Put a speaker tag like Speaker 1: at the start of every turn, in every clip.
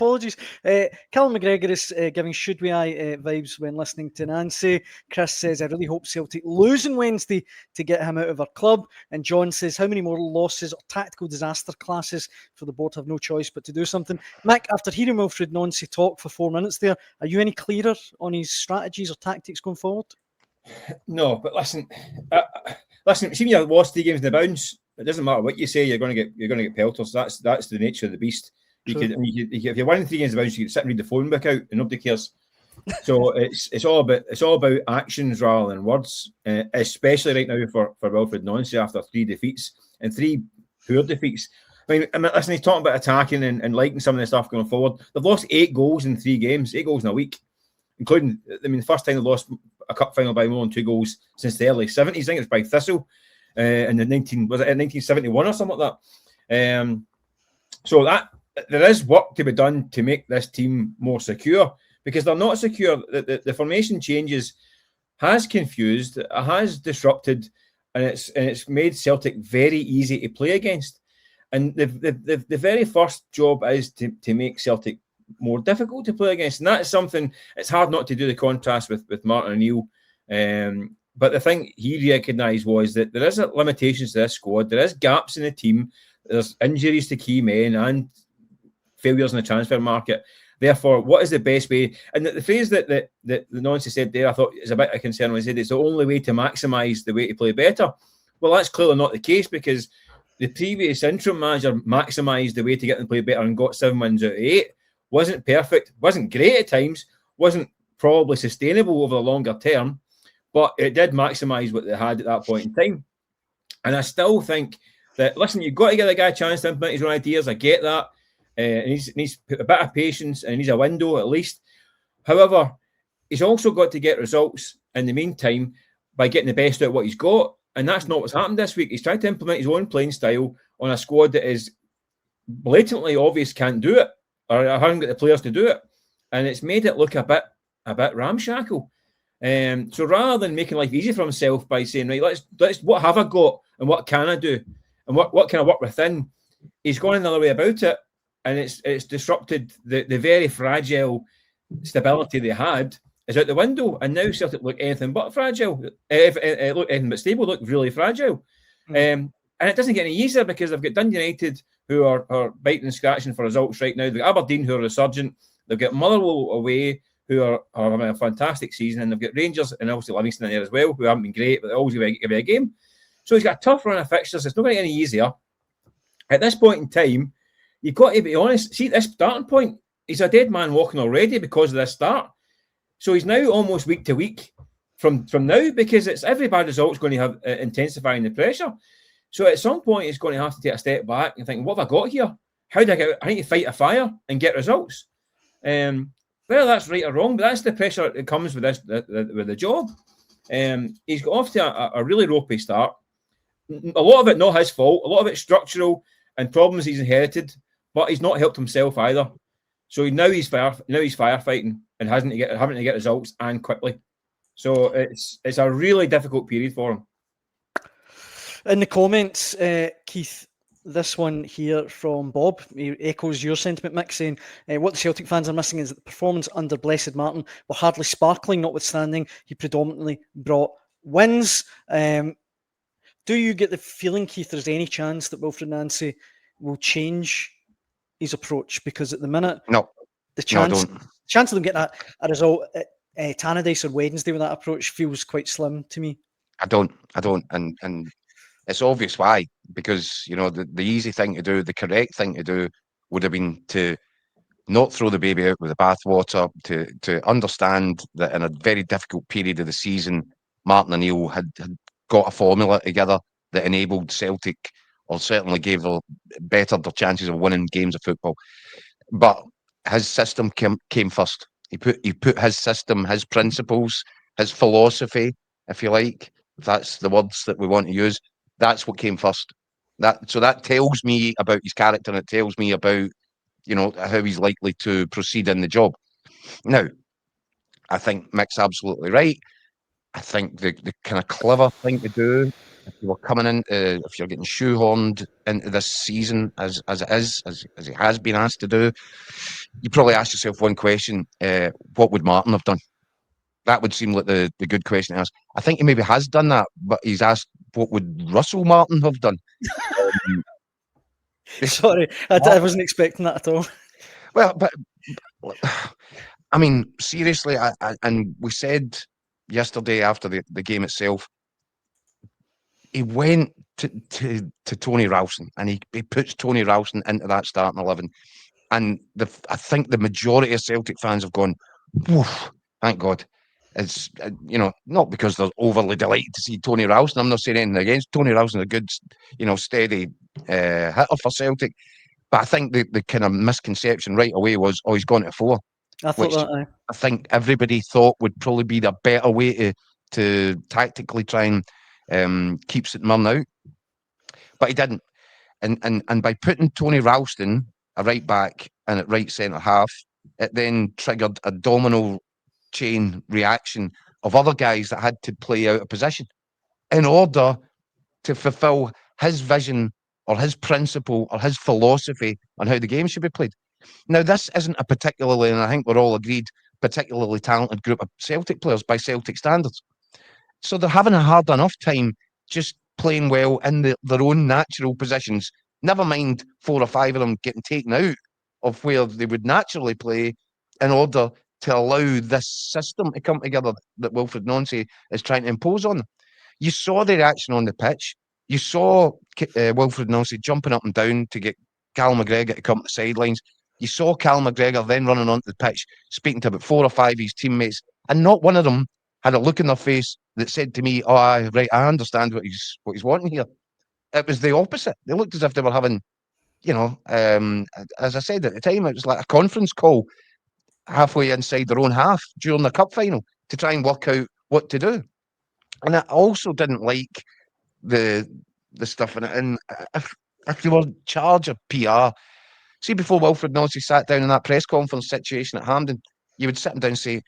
Speaker 1: apologies. Callum McGregor is giving should we vibes when listening to Nancy. Chris says, I really hope Celtic lose on Wednesday to get him out of our club. And John says, how many more losses or tactical disaster classes for the board have no choice but to do something? Mick, after hearing Wilfried Nancy talk for 4 minutes there, are you any clearer on his strategies or tactics going forward?
Speaker 2: No, but listen, see, when you've lost 3 games in the bounce, it doesn't matter what you say, you're going to get pelters. That's the nature of the beast. If you're winning 3 games in the bounce, you can sit and read the phone book out, and nobody cares. So it's all about actions rather than words, especially right now for Wilfried Nancy after 3 defeats and 3 poor defeats. I mean, listen, he's talking about attacking and liking some of the stuff going forward. They've lost 8 goals in 3 games, 8 goals in a week, including, I mean, the first time they lost a cup final by more than 2 goals since the early 70s. I think it was by Thistle in the 1971 or something like that. So that there is work to be done to make this team more secure, because they're not secure. The formation changes has confused, it has disrupted, and it's made Celtic very easy to play against. And the very first job is to make Celtic more difficult to play against, and that's something it's hard not to do the contrast with Martin O'Neill. But the thing he recognised was that there is limitations to this squad. There is gaps in the team. There's injuries to key men and failures in the transfer market. Therefore, what is the best way? And the phrase that Nancy said there, I thought is a bit of concern when he said it's the only way to maximise the way to play better. Well, that's clearly not the case, because the previous interim manager maximised the way to get them to play better and got 7 wins out of 8. Wasn't perfect, wasn't great at times, wasn't probably sustainable over the longer term, but it did maximise what they had at that point in time. And I still think that, listen, you've got to give the guy a chance to implement his own ideas. I get that. And he needs a bit of patience and he needs a window at least. However, he's also got to get results in the meantime by getting the best out of what he's got. And that's not what's happened this week. He's trying to implement his own playing style on a squad that is blatantly obvious can't do it, or haven't got the players to do it. And it's made it look a bit ramshackle. So rather than making life easy for himself by saying, right, let's what have I got and what can I do and what can I work within, he's gone another way about it, and it's disrupted the very fragile stability they had is out the window, and now Celtic look anything but fragile. Look anything but stable. Look really fragile, and it doesn't get any easier because they've got Dundee United who are biting and scratching for results right now. They've got Aberdeen who are resurgent. They've got Motherwell away who are having a fantastic season, and they've got Rangers and obviously Livingston in there as well who haven't been great, but they always give a game. So he's got a tough run of fixtures. It's not going to get any easier. At this point in time, you've got to be honest. See, this starting point, he's a dead man walking already because of this start. So he's now almost week to week from now, because it's every bad result's going to have intensifying the pressure. So at some point, he's going to have to take a step back and think, what have I got here? How do I get out? I need to fight a fire and get results. Whether that's right or wrong, but that's the pressure that comes with this with the job. He's got off to a really ropey start. A lot of it not his fault. A lot of it structural and problems he's inherited, but he's not helped himself either. So now he's firefighting and having to get results and quickly. So it's a really difficult period for him.
Speaker 1: In the comments, Keith, this one here from Bob, he echoes your sentiment, Mick, saying what the Celtic fans are missing is that the performance under Blessed Martin were hardly sparkling, notwithstanding he predominantly brought wins. Do you get the feeling, Keith, there's any chance that Wilfried Nancy will change his approach? Because at the minute, the chance of them getting a result at Tannadice on Wednesday with that approach feels quite slim to me.
Speaker 3: I don't, and it's obvious why. Because the easy thing to do, the correct thing to do, would have been to not throw the baby out with the bathwater. To understand that in a very difficult period of the season, Martin O'Neill had got a formula together that enabled Celtic, or certainly bettered their chances of winning games of football. But his system came first. He put his system, his principles, his philosophy, if you like, if that's the words that we want to use, that's what came first. That tells me about his character, and it tells me about how he's likely to proceed in the job. Now, I think Mick's absolutely right. I think the kind of clever thing to do if you were coming in, if you're getting shoehorned into this season as he has been asked to do, you probably ask yourself one question: what would Martin have done? That would seem like the good question to ask. I think he maybe has done that, but he's asked, what would Russell Martin have done? Um,
Speaker 1: Sorry, I wasn't expecting that at all.
Speaker 3: well, but I mean, seriously, and we said yesterday after the game itself, he went to Tony Ralston, and he puts Tony Ralston into that starting 11. And I think the majority of Celtic fans have gone, woof, thank God. It's, not because they're overly delighted to see Tony Ralston. I'm not saying anything against Tony Ralston, a good, steady hitter for Celtic. But I think the kind of misconception right away was, oh, he's gone to 4,
Speaker 1: I thought
Speaker 3: which
Speaker 1: that.
Speaker 3: I think everybody thought would probably be the better way to tactically try and keep St Mirren out. But he didn't. And by putting Tony Ralston, a right back, and at right centre half, it then triggered a domino chain reaction of other guys that had to play out of position in order to fulfil his vision or his principle or his philosophy on how the game should be played. Now, this isn't a particularly, and I think we're all agreed, particularly talented group of Celtic players by Celtic standards. So they're having a hard enough time just playing well in their own natural positions. Never mind 4 or 5 of them getting taken out of where they would naturally play in order to allow this system to come together that Wilfried Nancy is trying to impose on them. You saw the reaction on the pitch. You saw Wilfried Nancy jumping up and down to get Cal McGregor to come to the sidelines. You saw Cal McGregor then running onto the pitch, speaking to about 4 or 5 of his teammates, and not one of them had a look in their face that said to me, "Oh, I understand what he's wanting here." It was the opposite. They looked as if they were having, as I said at the time, it was like a conference call halfway inside their own half during the cup final to try and work out what to do. And I also didn't like the stuff in it. And if you were in charge of PR, see, before Wilfried Nancy sat down in that press conference situation at Hampden, you would sit him down and say,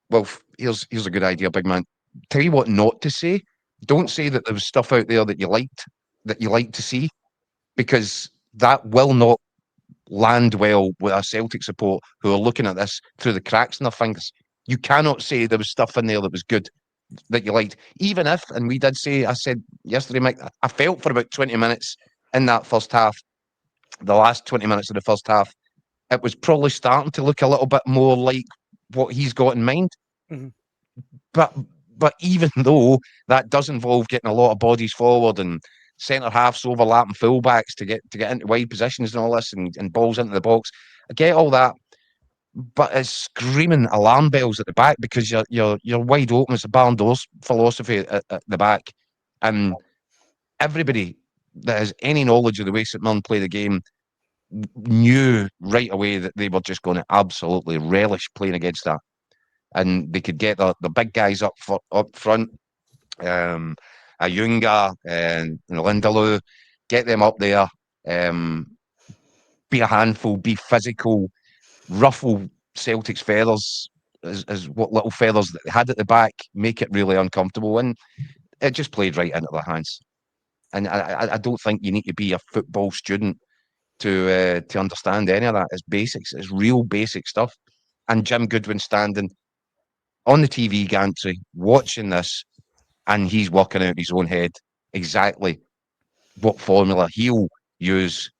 Speaker 3: "Well, here's a good idea, big man. Tell you what not to say. Don't say that there was stuff out there that you liked to see, because that will not land well with our Celtic support who are looking at this through the cracks in their fingers. You cannot say there was stuff in there that was good, that you liked, even if," and we did say, I said yesterday, Mike, I felt for about 20 minutes in that first half, the last 20 minutes of the first half, it was probably starting to look a little bit more like what he's got in mind.
Speaker 1: Mm-hmm.
Speaker 3: But even though that does involve getting a lot of bodies forward and centre halves overlapping fullbacks to get into wide positions and all this, and balls into the box, I get all that, but it's screaming alarm bells at the back, because you're wide open. It's a barn doors philosophy at the back, and everybody that has any knowledge of the way St Mirren play the game knew right away that they were just going to absolutely relish playing against that, and they could get the big guys up front, Ayunga and Lindelof, get them up there, be a handful, be physical, ruffle Celtic's feathers as what little feathers that they had at the back, make it really uncomfortable, and it just played right into their hands. And I don't think you need to be a football student to understand any of that. It's basics. It's real basic stuff. And Jim Goodwin standing on the TV gantry watching this, and he's working out in his own head exactly what formula he'll use